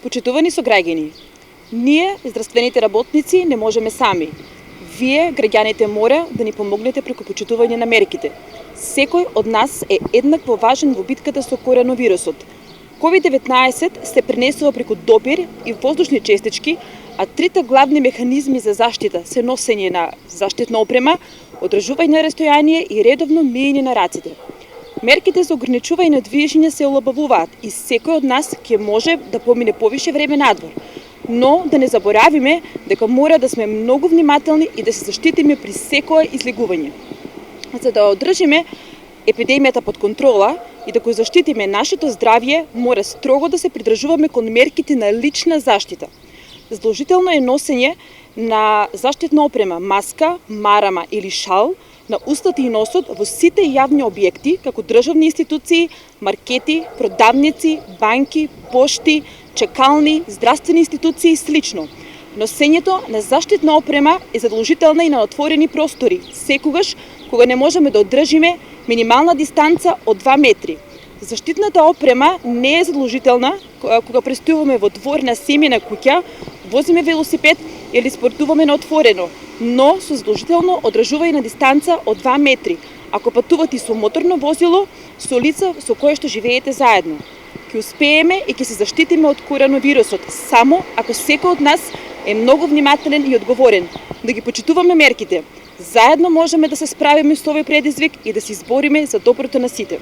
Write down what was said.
Почитувани сограѓани, ние, здравствените работници, не можеме сами. Вие, граѓаните, мора да ни помогнете преку почитување на мерките. Секој од нас е еднакво важен во битката со коронавирусот. COVID-19 се пренесува преку допир и воздушни честички, а трите главни механизми за заштита се носење на заштитна опрема, одржување на растојание и редовно миење на рацете. Мерките за ограничување на движење се олабавуваат и секој од нас ќе може да помине повише време надвор. Но да не заборавиме дека мора да сме многу внимателни и да се заштитиме при секое излегување. За да одржиме епидемијата под контрола и да го заштитиме нашето здравје, мора строго да се придржуваме кон мерките на лична заштита. Задолжително е носење на заштитна опрема, маска, марама или шал на устата и носот во сите јавни објекти, како државни институции, маркети, продавници, банки, пошти, чекални, здравствени институции и слично. Носењето на заштитна опрема е задолжителна и на отворени простори, секогаш кога не можеме да одржиме минимална дистанца од 2 метри. Заштитната опрема не е задолжителна кога пристигуваме во двор на семејна куќа, возиме велосипед или спортуваме на отворено, но со задолжително одржување на дистанца од 2 метри, ако патувате со моторно возило со лица со кое што живеете заедно. Ќе успееме и ќе се заштитиме од коронавирусот само ако секој од нас е многу внимателен и одговорен, да ги почитуваме мерките. Заедно можеме да се справиме со овој предизвик и да се избориме за доброто на сите.